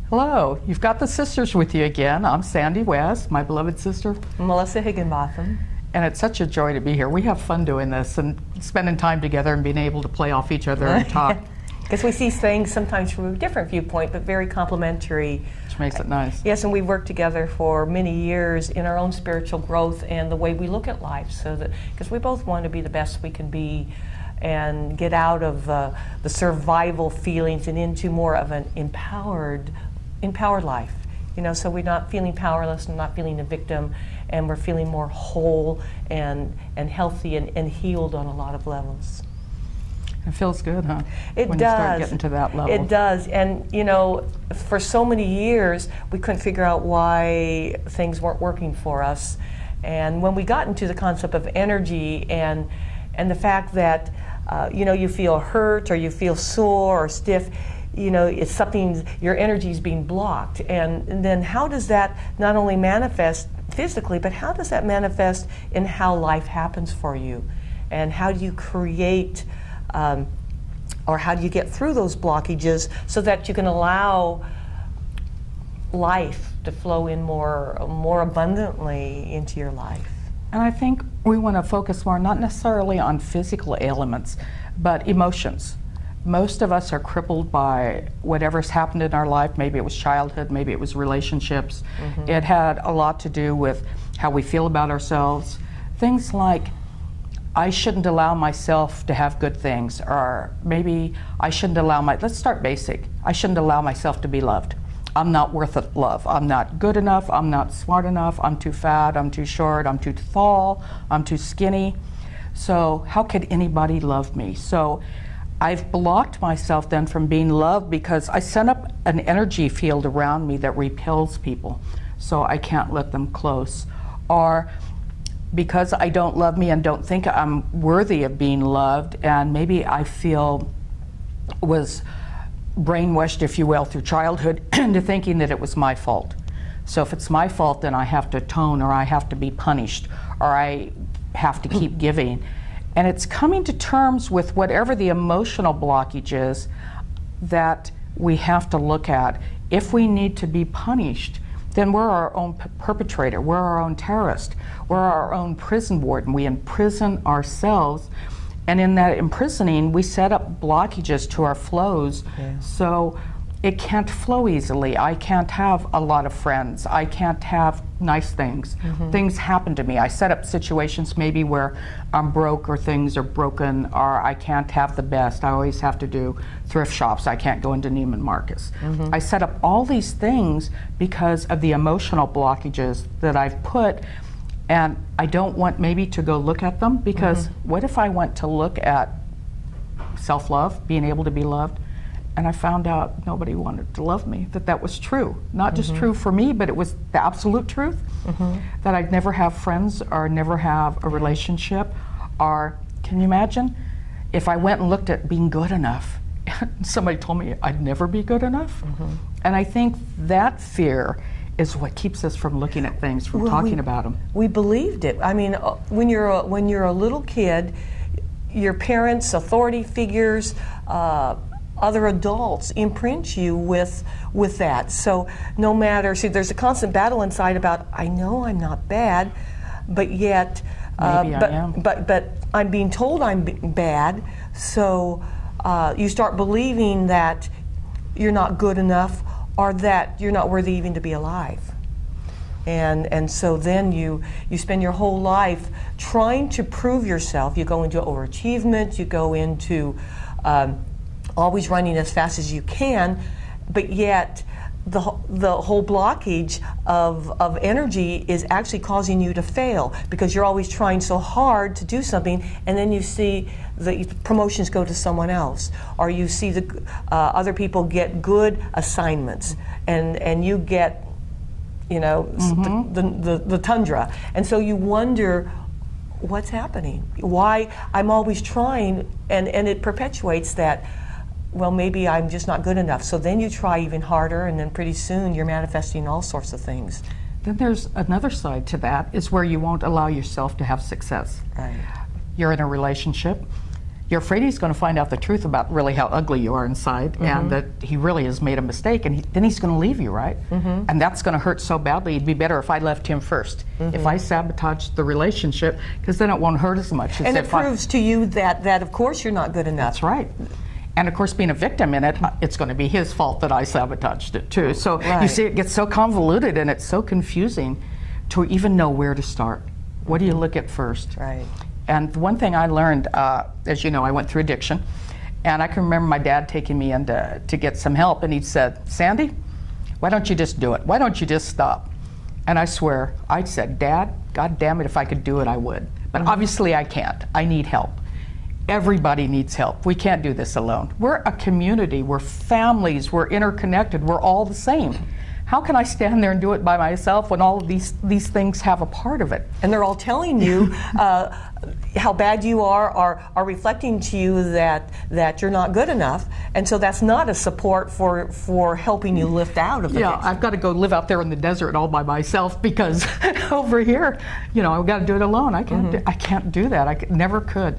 Hello, you've got the sisters with you again. I'm Sandy West, my beloved sister. Melissa Higginbotham. And it's such a joy to be here. We have fun doing this and spending time together and being able to play off each other and talk. Because we see things sometimes from a different viewpoint, but very complementary. Which makes it nice. Yes, and we've worked together for many years in our own spiritual growth and the way we look at life. So that, because we both want to be the best we can be and get out of the survival feelings and into more of an empowered life. You know, so we're not feeling powerless and not feeling a victim, and we're feeling more whole and healthy and healed on a lot of levels. It feels good, huh? It when does. You start getting to that level. It does. And, you know, for so many years, we couldn't figure out why things weren't working for us. And when we got into the concept of energy and the fact that, you know, you feel hurt or you feel sore or stiff, you know, it's something, your energy is being blocked. And then how does that not only manifest physically, but how does that manifest in how life happens for you? And how do you create, or how do you get through those blockages so that you can allow life to flow in more abundantly into your life? And I think we want to focus more, not necessarily on physical ailments, but emotions. Most of us are crippled by whatever's happened in our life. Maybe it was childhood, maybe it was relationships. Mm-hmm. It had a lot to do with how we feel about ourselves. Things like, I shouldn't allow myself to have good things, or maybe I shouldn't allow let's start basic. I shouldn't allow myself to be loved. I'm not worth love. I'm not good enough, I'm not smart enough, I'm too fat, I'm too short, I'm too tall, I'm too skinny. So how could anybody love me? So I've blocked myself then from being loved because I set up an energy field around me that repels people, so I can't let them close. Or because I don't love me and don't think I'm worthy of being loved, and maybe I was brainwashed, if you will, through childhood into thinking that it was my fault. So if it's my fault, then I have to atone, or I have to be punished, or I have to keep giving. And it's coming to terms with whatever the emotional blockage is that we have to look at. If we need to be punished, then we're our own perpetrator, we're our own terrorist, we're our own prison warden. We imprison ourselves, and in that imprisoning, we set up blockages to our flows, so it can't flow easily. I can't have a lot of friends. I can't have nice things. Mm-hmm. Things happen to me. I set up situations maybe where I'm broke, or things are broken, or I can't have the best. I always have to do thrift shops. I can't go into Neiman Marcus. Mm-hmm. I set up all these things because of the emotional blockages that I've put, and I don't want maybe to go look at them, because what if I went to look at self-love, being able to be loved, and I found out nobody wanted to love me, that was true. Not just true for me, but it was the absolute truth, that I'd never have friends or never have a relationship. Or, can you imagine, if I went and looked at being good enough, and somebody told me I'd never be good enough? And I think that fear is what keeps us from looking at things, from talking about them. We believed it. I mean, when you're a little kid, your parents, authority figures, other adults imprint you with that. So no matter, see, there's a constant battle inside about, I know I'm not bad, but yet, but I'm being told I'm bad. So you start believing that you're not good enough, or that you're not worthy even to be alive. And so then you spend your whole life trying to prove yourself. You go into overachievement, you go into always running as fast as you can, but yet the whole blockage of energy is actually causing you to fail, because you're always trying so hard to do something, and then you see the promotions go to someone else, or you see the other people get good assignments, and you get, you know, the tundra, and so you wonder what's happening, why I'm always trying, and it perpetuates that, well, maybe I'm just not good enough. So then you try even harder, and then pretty soon you're manifesting all sorts of things. Then there's another side to that, is where you won't allow yourself to have success. Right. You're in a relationship, You're afraid he's going to find out the truth about really how ugly you are inside, and that he really has made a mistake, and then he's going to leave you, right? And that's going to hurt so badly. It'd be better if I left him first, if I sabotaged the relationship, because then it won't hurt as much. And it proves to you that of course you're not good enough. That's right. And of course, being a victim in it, it's going to be his fault that I sabotaged it too. So you see, it gets so convoluted and it's so confusing to even know where to start. What do you look at first? Right. And one thing I learned, as you know, I went through addiction, and I can remember my dad taking me in to get some help, and he said, "Sandy, why don't you just do it? Why don't you just stop?" And I swear, I said, "Dad, God damn it, if I could do it, I would. But obviously I can't. I need help. Everybody needs help. We can't do this alone. We're a community, we're families, we're interconnected, we're all the same. How can I stand there and do it by myself when all of these things have a part of it?" And they're all telling you how bad you are reflecting to you that you're not good enough, and so that's not a support for helping you lift out of the Yeah, addiction. I've got to go live out there in the desert all by myself, because over here, you know, I've got to do it alone. I can't do that. Never could.